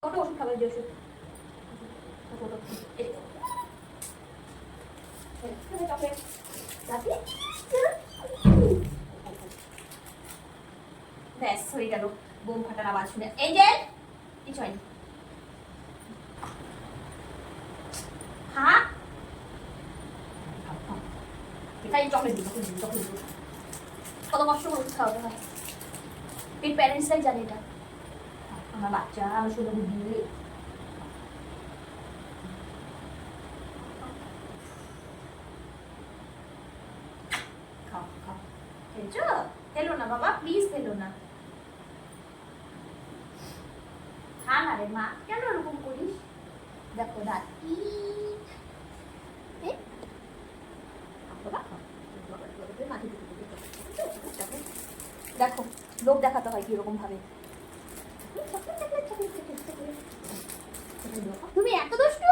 ওটা ওষুধ খাবার যে ওষুধ চকলেট ব্যাস হয়ে গেল। বোম ফাটার আওয়াজ শুনে এঞ্জেল কিছু হয়নি। হ্যাঁ এটাই চকলেট দিই চকলেট দিই কত কষ্ট করে ওষুধ খাওয়াতে হয়। এর প্যারেন্টসরাই জানে এটা। আমার বাচ্চা আমার শুধু বুদ্ধি খাও খাও খেয়েছো? খেলো না বাবা প্লিজ খেলো না। খা না রে মা কেন এরকম করিস? দেখো দাঁত দেখো লোক দেখাতে হয় কিরকম ভাবে। তুমি এত দুষ্টু?